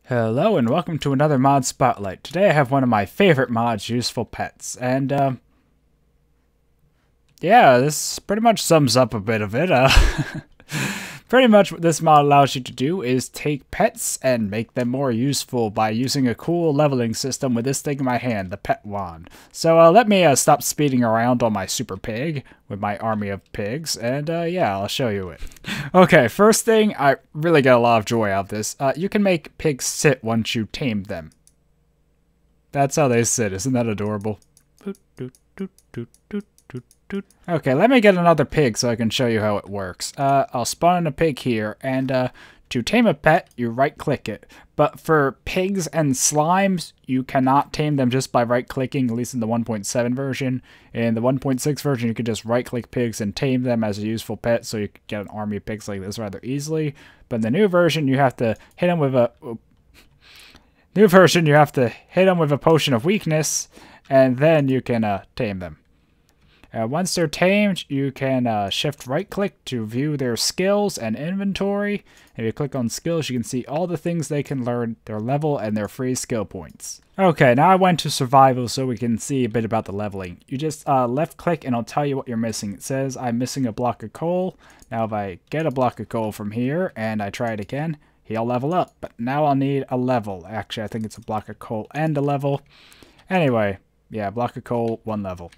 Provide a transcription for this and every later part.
Hello and welcome to another mod spotlight. Today I have one of my favorite mods, Useful Pets, and yeah, this pretty much sums up a bit of it. Pretty much what this mod allows you to do is take pets and make them more useful by using a cool leveling system with this thing in my hand, the pet wand. So let me stop speeding around on my super pig with my army of pigs, and yeah, I'll show you it. Okay, first thing, I really get a lot of joy out of this. You can make pigs sit once you tame them. That's how they sit. Isn't that adorable? Okay, let me get another pig so I can show you how it works. I'll spawn in a pig here, and to tame a pet, you right-click it. But for pigs and slimes, you cannot tame them just by right-clicking, at least in the 1.7 version. In the 1.6 version, you can just right-click pigs and tame them as a useful pet, so you can get an army of pigs like this rather easily. But in the new version, you have to hit them with a... potion of weakness, and then you can tame them. Once they're tamed, you can shift right-click to view their skills and inventory. If you click on skills, you can see all the things they can learn, their level, and their free skill points. Okay, now I went to survival so we can see a bit about the leveling. You just left-click and it'll tell you what you're missing. It says, I'm missing a block of coal. Now if I get a block of coal from here and I try it again, he'll level up. But now I'll need a level. Actually, I think it's a block of coal and a level. Anyway, yeah, block of coal, 1 level.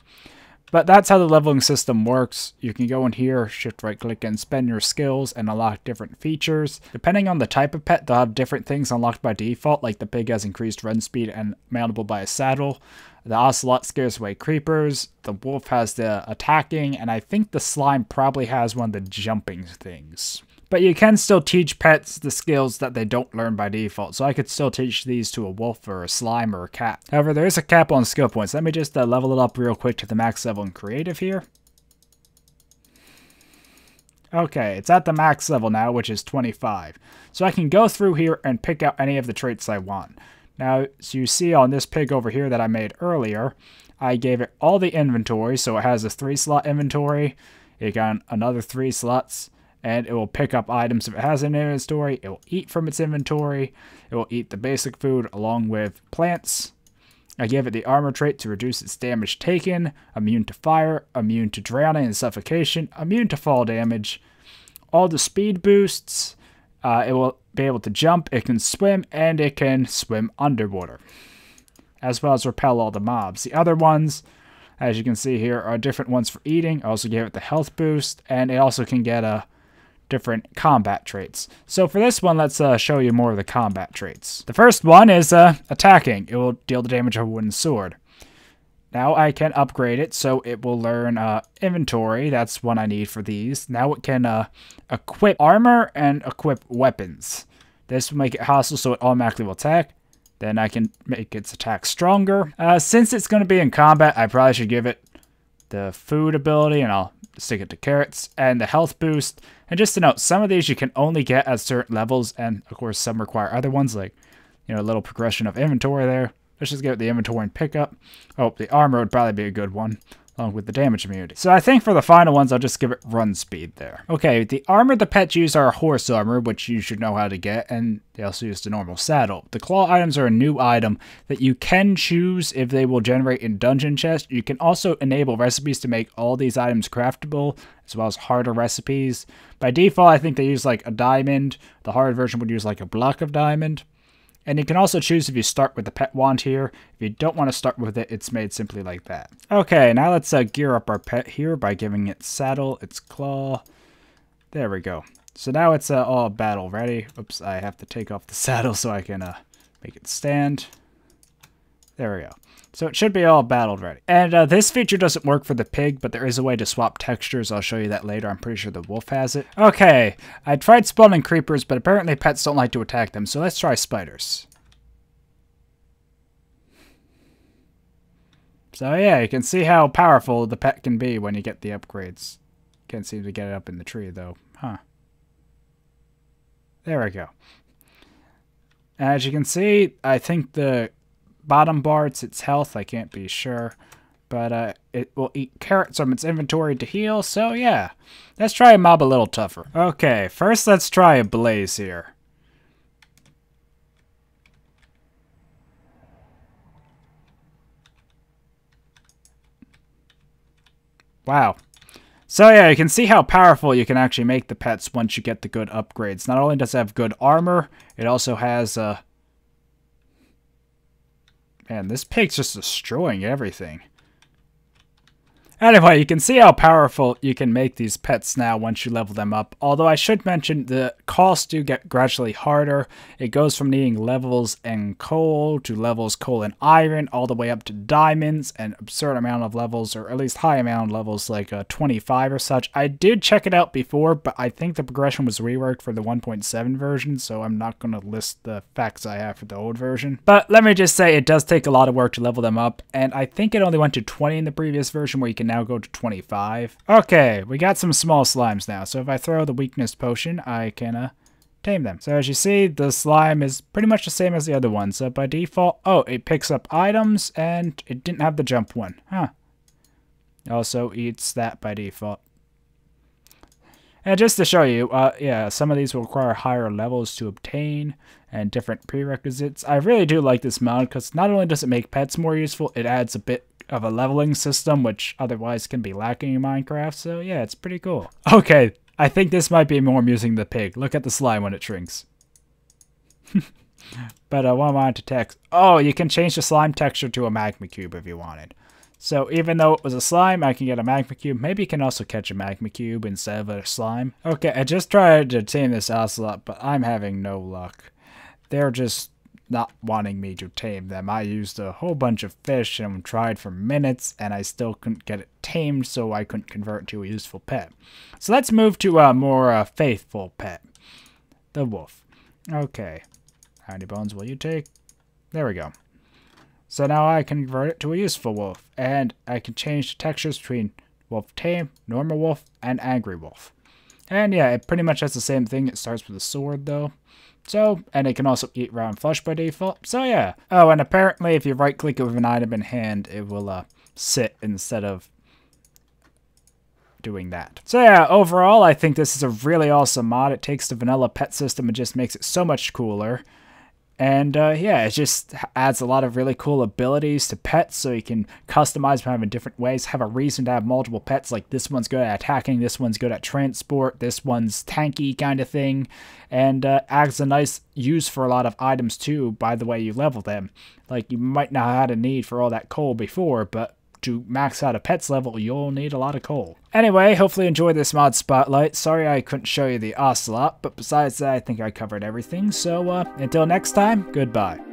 But that's how the leveling system works. You can go in here, shift right click and spend your skills and unlock different features. Depending on the type of pet, they'll have different things unlocked by default, like the pig has increased run speed and mountable by a saddle. The ocelot scares away creepers. The wolf has the attacking, and I think the slime probably has one of the jumping things. But you can still teach pets the skills that they don't learn by default. So I could still teach these to a wolf or a slime or a cat. However, there is a cap on skill points. Let me just level it up real quick to the max level in creative here. Okay, it's at the max level now, which is 25. So I can go through here and pick out any of the traits I want. Now, so you see on this pig over here that I made earlier, I gave it all the inventory. So it has a 3-slot inventory. It got another 3 slots. And it will pick up items if it has an inventory. It will eat from its inventory. It will eat the basic food along with plants. I gave it the armor trait to reduce its damage taken, immune to fire, immune to drowning and suffocation, immune to fall damage. All the speed boosts. It will be able to jump, it can swim, and it can swim underwater. As well as repel all the mobs. The other ones, as you can see here, are different ones for eating. I also gave it the health boost, and it also can get different combat traits. So for this one, let's show you more of the combat traits. The first one is attacking. It will deal the damage of a wooden sword. Now I can upgrade it so it will learn inventory. That's one I need for these. Now it can equip armor and equip weapons. This will make it hostile so it automatically will attack. Then I can make its attack stronger. Since it's going to be in combat, I probably should give it the food ability, and I'll stick it to carrots, and the health boost. And just to note, some of these you can only get at certain levels, and of course some require other ones, like, you know, a little progression of inventory there. Let's just get the inventory and pickup. Oh, the armor would probably be a good one, along with the damage immunity. So I think for the final ones, I'll just give it run speed there. Okay, the armor the pets use are horse armor, which you should know how to get, and they also use the normal saddle. The claw items are a new item that you can choose if they will generate in dungeon chest. You can also enable recipes to make all these items craftable, as well as harder recipes. By default, I think they use like a diamond. The hard version would use like a block of diamond. And you can also choose if you start with the pet wand here. If you don't want to start with it, it's made simply like that. Okay, now let's gear up our pet here by giving it saddle, its claw. There we go. So now it's all battle ready. Oops, I have to take off the saddle so I can make it stand. There we go. So it should be all battle ready. And this feature doesn't work for the pig, but there is a way to swap textures. I'll show you that later. I'm pretty sure the wolf has it. Okay, I tried spawning creepers, but apparently pets don't like to attack them. So let's try spiders. So yeah, you can see how powerful the pet can be when you get the upgrades. Can't seem to get it up in the tree though. Huh. There we go. As you can see, I think the bottom bar, it's its health. I can't be sure. But it will eat carrots from its inventory to heal. So yeah, let's try a mob a little tougher. Okay, first let's try a blaze here. Wow. So yeah, you can see how powerful you can actually make the pets once you get the good upgrades. Not only does it have good armor, it also has, man, this pig's just destroying everything. Anyway, you can see how powerful you can make these pets now once you level them up. Although I should mention the costs do get gradually harder. It goes from needing levels in coal to levels coal and iron, all the way up to diamonds, and absurd amount of levels, or at least high amount of levels, like 25 or such. I did check it out before, but I think the progression was reworked for the 1.7 version, so I'm not going to list the facts I have for the old version. But let me just say, it does take a lot of work to level them up, and I think it only went to 20 in the previous version, where you can now go to 25. Okay, we got some small slimes now, so if I throw the weakness potion, I can tame them. So as you see, the slime is pretty much the same as the other one. So by default, oh, it picks up items, and it didn't have the jump one. Huh. Also eats that by default. And just to show you, yeah, some of these will require higher levels to obtain and different prerequisites. I really do like this mod because not only does it make pets more useful, it adds a bit of a leveling system, which otherwise can be lacking in Minecraft. So yeah, it's pretty cool. Okay, I think this might be more amusing than the pig. Look at the slime when it shrinks. But I wanted to text. Oh, you can change the slime texture to a magma cube if you wanted. So even though it was a slime, I can get a magma cube. Maybe you can also catch a magma cube instead of a slime. Okay, I just tried to tame this ocelot, but I'm having no luck. They're just not wanting me to tame them. I used a whole bunch of fish and tried for minutes, and I still couldn't get it tamed, so I couldn't convert it to a useful pet. So let's move to a more faithful pet. The wolf. Okay. How many bones will you take? There we go. So now I can convert it to a useful wolf, and I can change the textures between wolf tame, normal wolf, and angry wolf. And yeah, it pretty much has the same thing. It starts with a sword though. So, and it can also eat raw and flesh by default. So yeah. Oh, and apparently if you right click it with an item in hand, it will sit instead of doing that. So yeah, overall I think this is a really awesome mod. It takes the vanilla pet system and just makes it so much cooler. And yeah, it just adds a lot of really cool abilities to pets, so you can customize them in different ways, have a reason to have multiple pets, like this one's good at attacking, this one's good at transport, this one's tanky kind of thing, and adds a nice use for a lot of items too by the way you level them. Like, you might not have had a need for all that coal before, but to max out a pet's level, you'll need a lot of coal. Anyway, hopefully you enjoyed this mod spotlight. Sorry I couldn't show you the ocelot, but besides that, I think I covered everything. So, until next time, goodbye.